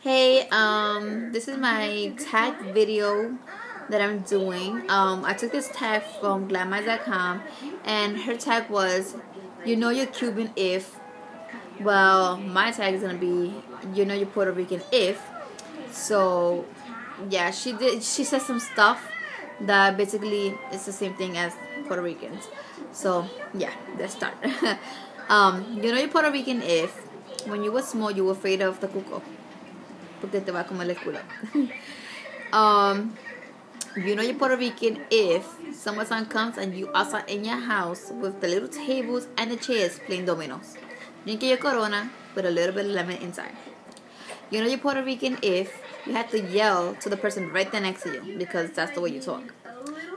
Hey, this is my tag video that I'm doing. I took this tag from glameyes.com, and her tag was, "You know you're Cuban if." Well, my tag is gonna be, "You know you're Puerto Rican if." So, yeah, she said some stuff that basically is the same thing as Puerto Ricans. So, yeah, let's start. You know you're Puerto Rican if when you were small you were afraid of the cuco. Porque te va a comer el culo. You know you're Puerto Rican if summertime comes and you outside in your house with the little tables and the chairs playing dominoes. Drinking your Corona with a little bit of lemon inside. You know you're Puerto Rican if you have to yell to the person right there next to you because that's the way you talk.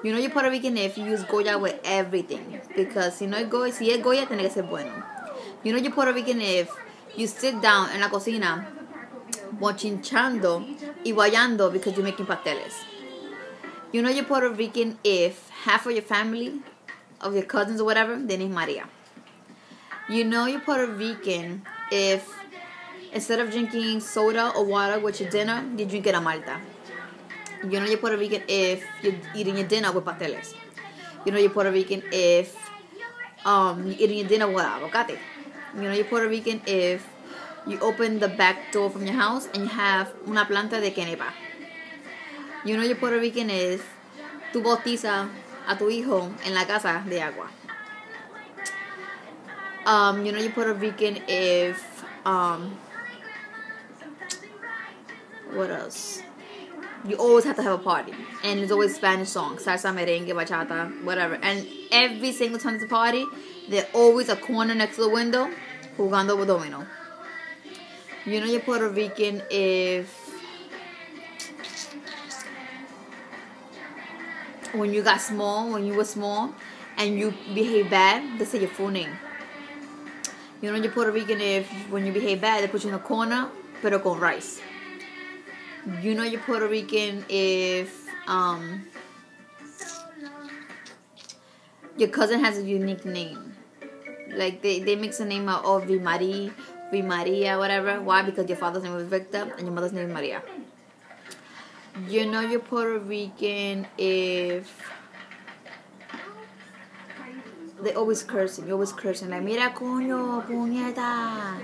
You know you're Puerto Rican if you use Goya with everything because si es Goya tiene que ser bueno. You know you're Puerto Rican if you sit down en la cocina bochinchando y guayando because you're making pasteles. You know you're Puerto Rican if half of your family, of your cousins or whatever, they name Maria. You know you're Puerto Rican if instead of drinking soda or water with your dinner, you're drinking a malta. You know you're Puerto Rican if you're eating your dinner with pasteles. You know you're Puerto Rican if you're eating your dinner with aguacate. You know you're Puerto Rican if you open the back door from your house and you have una planta de quenepa. You know you're Puerto Rican if tú bautizas a tu hijo en la casa de agua. You know you're Puerto Rican if what else? You always have to have a party, and there's always Spanish songs, salsa, merengue, bachata, whatever. And every single time there's a party, there's always a corner next to the window jugando with domino. You know you're Puerto Rican if when you were small, and you behave bad, they say your full name. You know you're Puerto Rican if when you behave bad, they put you in a corner, pero con rice. You know you're Puerto Rican if your cousin has a unique name. Like they mix a name out of Maria, whatever. Why? Because your father's name was Victor and your mother's name is Maria. You know you're Puerto Rican if they always cursing. You're always cursing. Like, mira coño, puñeta,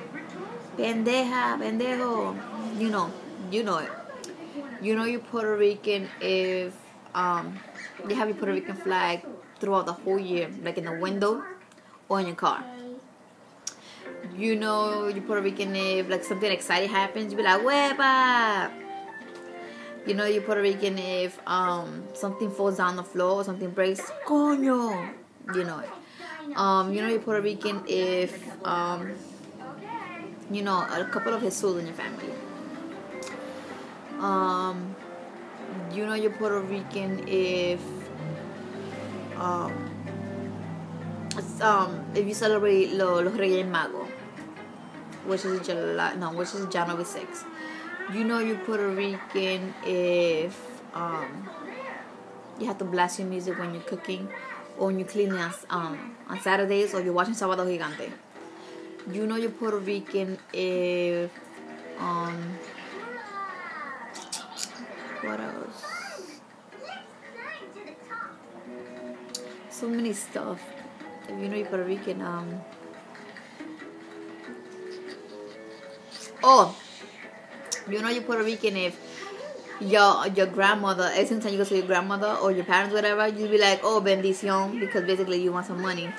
pendeja, pendejo. You know it. You know you're Puerto Rican if you have your Puerto Rican flag throughout the whole year, like in the window or in your car. You know you're Puerto Rican if like something exciting happens, you be like, "Huepa!" You know you're Puerto Rican if something falls down the floor or something breaks, coño. You know it. You know you're Puerto Rican if you know a couple of Jesus in your family. You know you're Puerto Rican if you celebrate los Reyes Magos, which is January 6th. You know you're Puerto Rican if you have to blast your music when you're cooking or when you're cleaning on Saturdays or you're watching Sábado Gigante. You know you're Puerto Rican if what else? So many stuff. If you know you're Puerto Rican, you know you're Puerto Rican if your grandmother, every time you go to your grandmother or your parents, whatever, you'll be like, "Oh, bendición," because basically you want some money.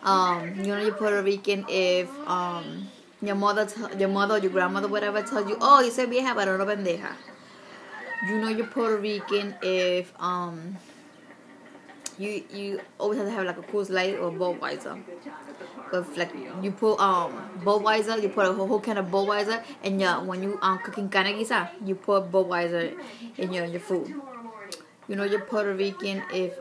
You know you're Puerto Rican if your mother or your grandmother, whatever, tells you, "Oh, you soy vieja, pero no pendeja." You know you're Puerto Rican if you always have to have like a Coors Light or Budweiser. If like you put Budweiser, you put a whole can of Budweiser, and when you cooking carne guisa, you put Budweiser in your food. You know you're Puerto Rican if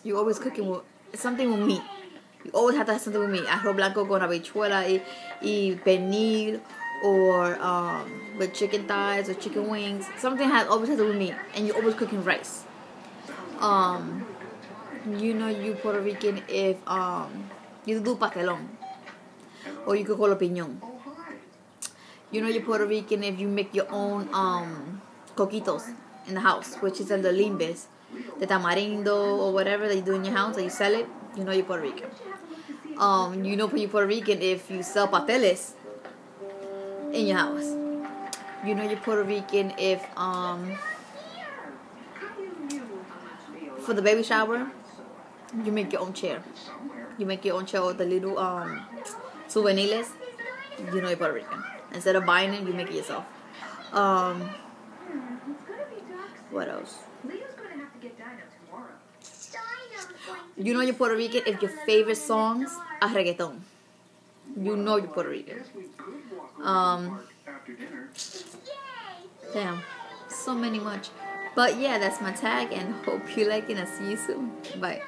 you always cooking with something with meat. You always have to have something with meat. Arroz blanco con habichuela y pernil, or with chicken thighs or chicken wings. Something always has to do with meat, and you're always cooking rice. You know you Puerto Rican if you do pastelón or you cook con piñón. You know you're Puerto Rican if you make your own coquitos in the house, which is the limbes, the tamarindo or whatever that you do in your house, that you sell it. You know you're Puerto Rican. You know you're Puerto Rican if you sell pasteles in your house. You know you're Puerto Rican if for the baby shower you make your own chair. You make your own chair with the little souvenirs. You know you're Puerto Rican. Instead of buying it, you make it yourself. What else? You know you're Puerto Rican if your favorite songs are reggaeton. You know you're Puerto Rican. Damn, so many much. But yeah, that's my tag, and hope you like it, and I'll see you soon. Bye.